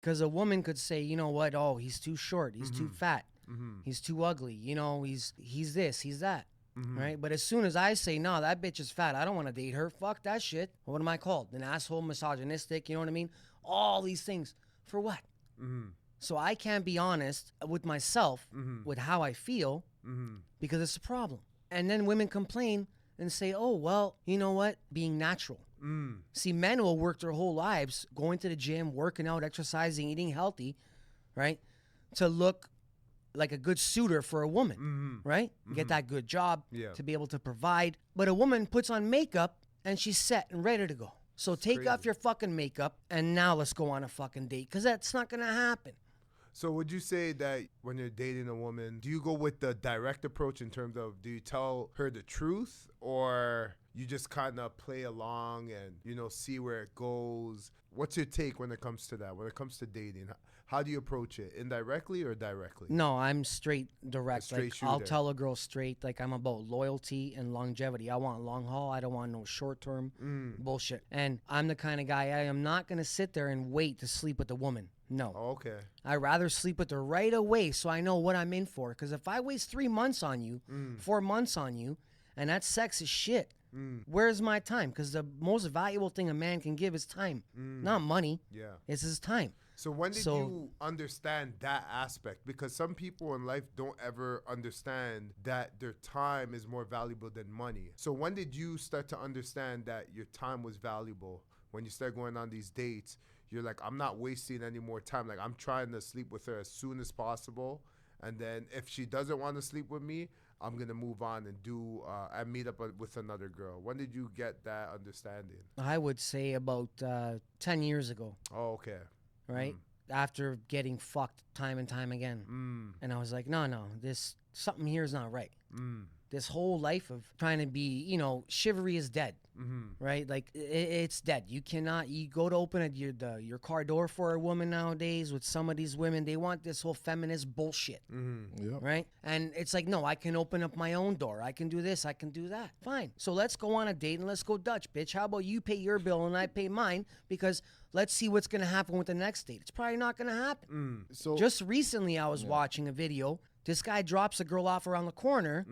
Because a woman could say, you know what? Oh, he's too short. He's too fat. He's too ugly. You know, he's this, he's that. Right? But as soon as I say, no, that bitch is fat, I don't want to date her. Fuck that shit. What am I called? An asshole, misogynistic, you know what I mean? All these things. For what? So I can't be honest with myself with how I feel because it's a problem. And then women complain and say, oh, well, you know what? Being natural. See, men will work their whole lives going to the gym, working out, exercising, eating healthy, right? To look like a good suitor for a woman, right? Get that good job to be able to provide. But a woman puts on makeup and she's set and ready to go. So take off your fucking makeup and now let's go on a fucking date because that's not going to happen. So would you say that when you're dating a woman, do you go with the direct approach in terms of do you tell her the truth or you just kind of play along and, you know, see where it goes? What's your take when it comes to that? When it comes to dating, how do you approach it? Indirectly or directly? No, I'm straight direct. Straight I'll shooter. tell a girl straight, like I'm about loyalty and longevity. I want long haul. I don't want no short term bullshit. And I'm the kind of guy, I am not going to sit there and wait to sleep with a woman. No. Oh, okay. I'd rather sleep with her right away so I know what I'm in for. Because if I waste 3 months on you, 4 months on you, and that sex is shit, where's my time? Because the most valuable thing a man can give is time, not money. Yeah. It's his time. So when did you understand that aspect? Because some people in life don't ever understand that their time is more valuable than money. So when did you start to understand that your time was valuable? When you start going on these dates, you're like, I'm not wasting any more time. Like, I'm trying to sleep with her as soon as possible. And then if she doesn't want to sleep with me, I'm going to move on and and meet up with another girl. When did you get that understanding? I would say about 10 years ago. Oh, okay. Right? After getting fucked time and time again. And I was like, no, something here is not right. This whole life of trying to be, you know, chivalry is dead, right? Like it's dead. You go to open your car door for a woman nowadays with some of these women, they want this whole feminist bullshit, right? And it's like, no, I can open up my own door. I can do this. I can do that. Fine. So let's go on a date and let's go Dutch, bitch. How about you pay your bill and I pay mine because let's see what's going to happen with the next date. It's probably not going to happen. So just recently I was watching a video. This guy drops a girl off around the corner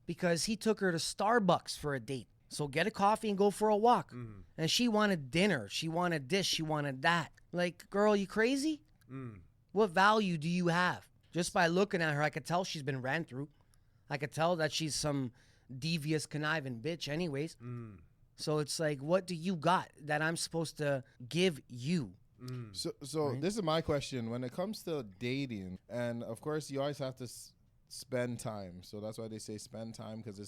because he took her to Starbucks for a date. So get a coffee and go for a walk. And she wanted dinner. She wanted this. She wanted that. Like, girl, you crazy? What value do you have? Just by looking at her, I could tell she's been ran through. I could tell that she's some devious, conniving bitch anyways. So it's like, what do you got that I'm supposed to give you? So right? This is my question. When it comes to dating, and of course you always have to spend time. So that's why they say spend time, because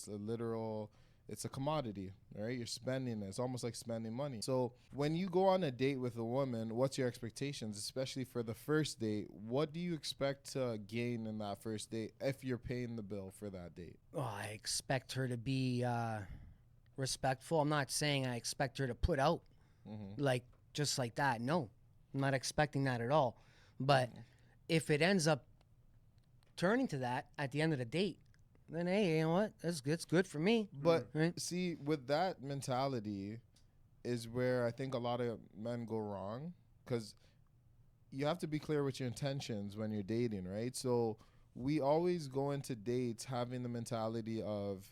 it's a commodity, right? You're spending it. It's almost like spending money. So when you go on a date with a woman, what's your expectations, especially for the first date? What do you expect to gain in that first date if you're paying the bill for that date? Oh, I expect her to be respectful. I'm not saying I expect her to put out like just like that. No, I'm not expecting that at all. But if it ends up turning to that at the end of the date, then hey, you know what? It's good for me. But right? see, with that mentality is where I think a lot of men go wrong, because you have to be clear with your intentions when you're dating, right? So we always go into dates having the mentality of,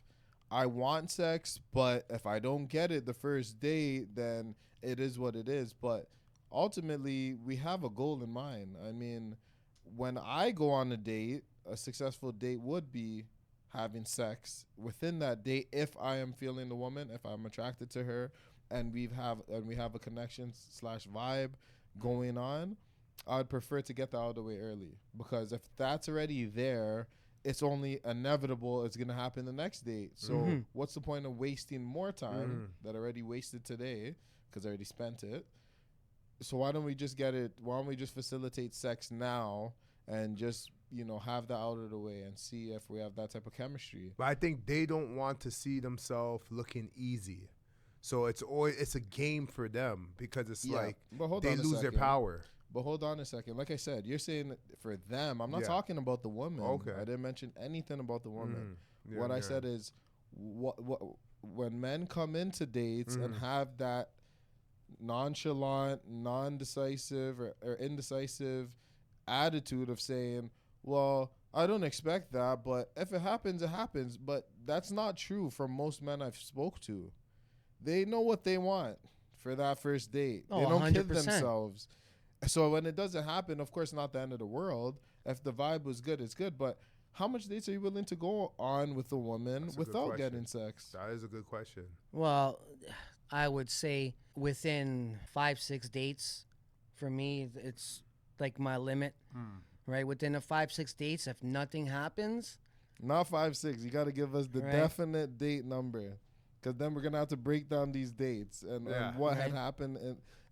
I want sex, but if I don't get it the first date, then it is what it is. But ultimately, we have a goal in mind. I mean, when I go on a date, a successful date would be having sex within that date if I am feeling the woman, if I'm attracted to her, and we have a connection / vibe going on. I'd prefer to get that out of the way early, because if that's already there, it's only inevitable it's going to happen the next date. So what's the point of wasting more time that I already wasted today because I already spent it? So why don't we just facilitate sex now and just, have that out of the way and see if we have that type of chemistry? But I think they don't want to see themselves looking easy. So it's a game for them, because it's like they lose their power. But hold on a second. Like I said, you're saying for them. I'm not talking about the woman. Okay. I didn't mention anything about the woman. What I said is, what when men come into dates and have that nonchalant, non-decisive, or indecisive attitude of saying, well, I don't expect that, but if it happens, it happens. But that's not true for most men I've spoke to. They know what they want for that first date. Oh, They don't kid 100%. themselves. So when it doesn't happen, of course, not the end of the world. If the vibe was good, it's good. But how much dates are you willing to go on with a woman That's a good without question. getting sex? That is a good question. Well, I would say within 5-6 dates, for me, it's like my limit. Right, within the 5-6 dates, if nothing happens, Not 5-6. You got to give us the Right. definite date number, because then we're gonna have to break down these dates and what had Right. happened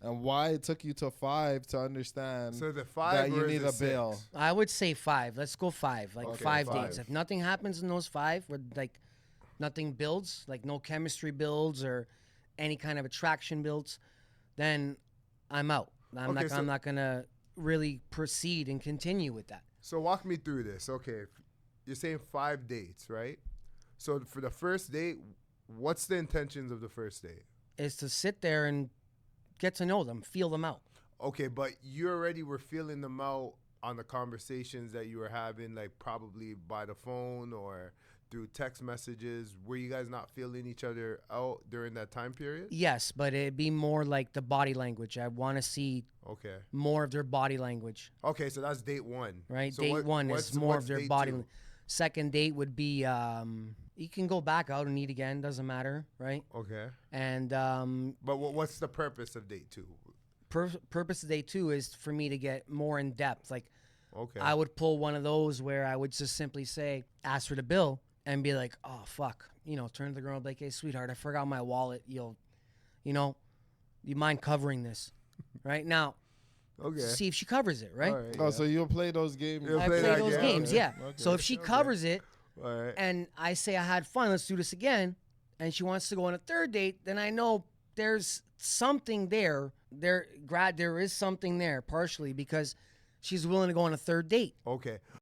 and why it took you to 5 to understand So the 5 that you or need the a bail. 6? I would say 5. Let's go 5. Like Okay, 5 5. dates. If nothing happens in those 5, where like nothing builds, like no chemistry builds or any kind of attraction builds, then I'm out. Okay, so- I'm not gonna really proceed and continue with that. So walk me through this. Okay, you're saying 5 dates, right? So for the first date, what's the intentions of the first date? Is to sit there and get to know them, feel them out. Okay, but you already were feeling them out on the conversations that you were having, like probably by the phone or through text messages. Were you guys not feeling each other out during that time period? Yes, but it'd be more like the body language. I want to see Okay. more of their body language. Okay, so that's date 1. Right, So date one what's- is more what's of their date body. 2? Second date would be you can go back out and eat again, doesn't matter, right? Okay. And But what's the purpose of date 2? purpose of day 2 is for me to get more in depth. Like Okay. I would pull one of those where I would just simply say, ask for the bill, and be like, oh fuck, turn to the girl and be like, hey sweetheart, I forgot my wallet. You mind covering this, right now? Okay. See if she covers it, right? All right, Oh, yeah. so you'll play those games. You'll I play play that those game? games, Okay. yeah. Okay. So if she covers it, All right. and I say I had fun, let's do this again, and she wants to go on a third date, then I know there's something there. There is something there partially because she's willing to go on a third date. Okay.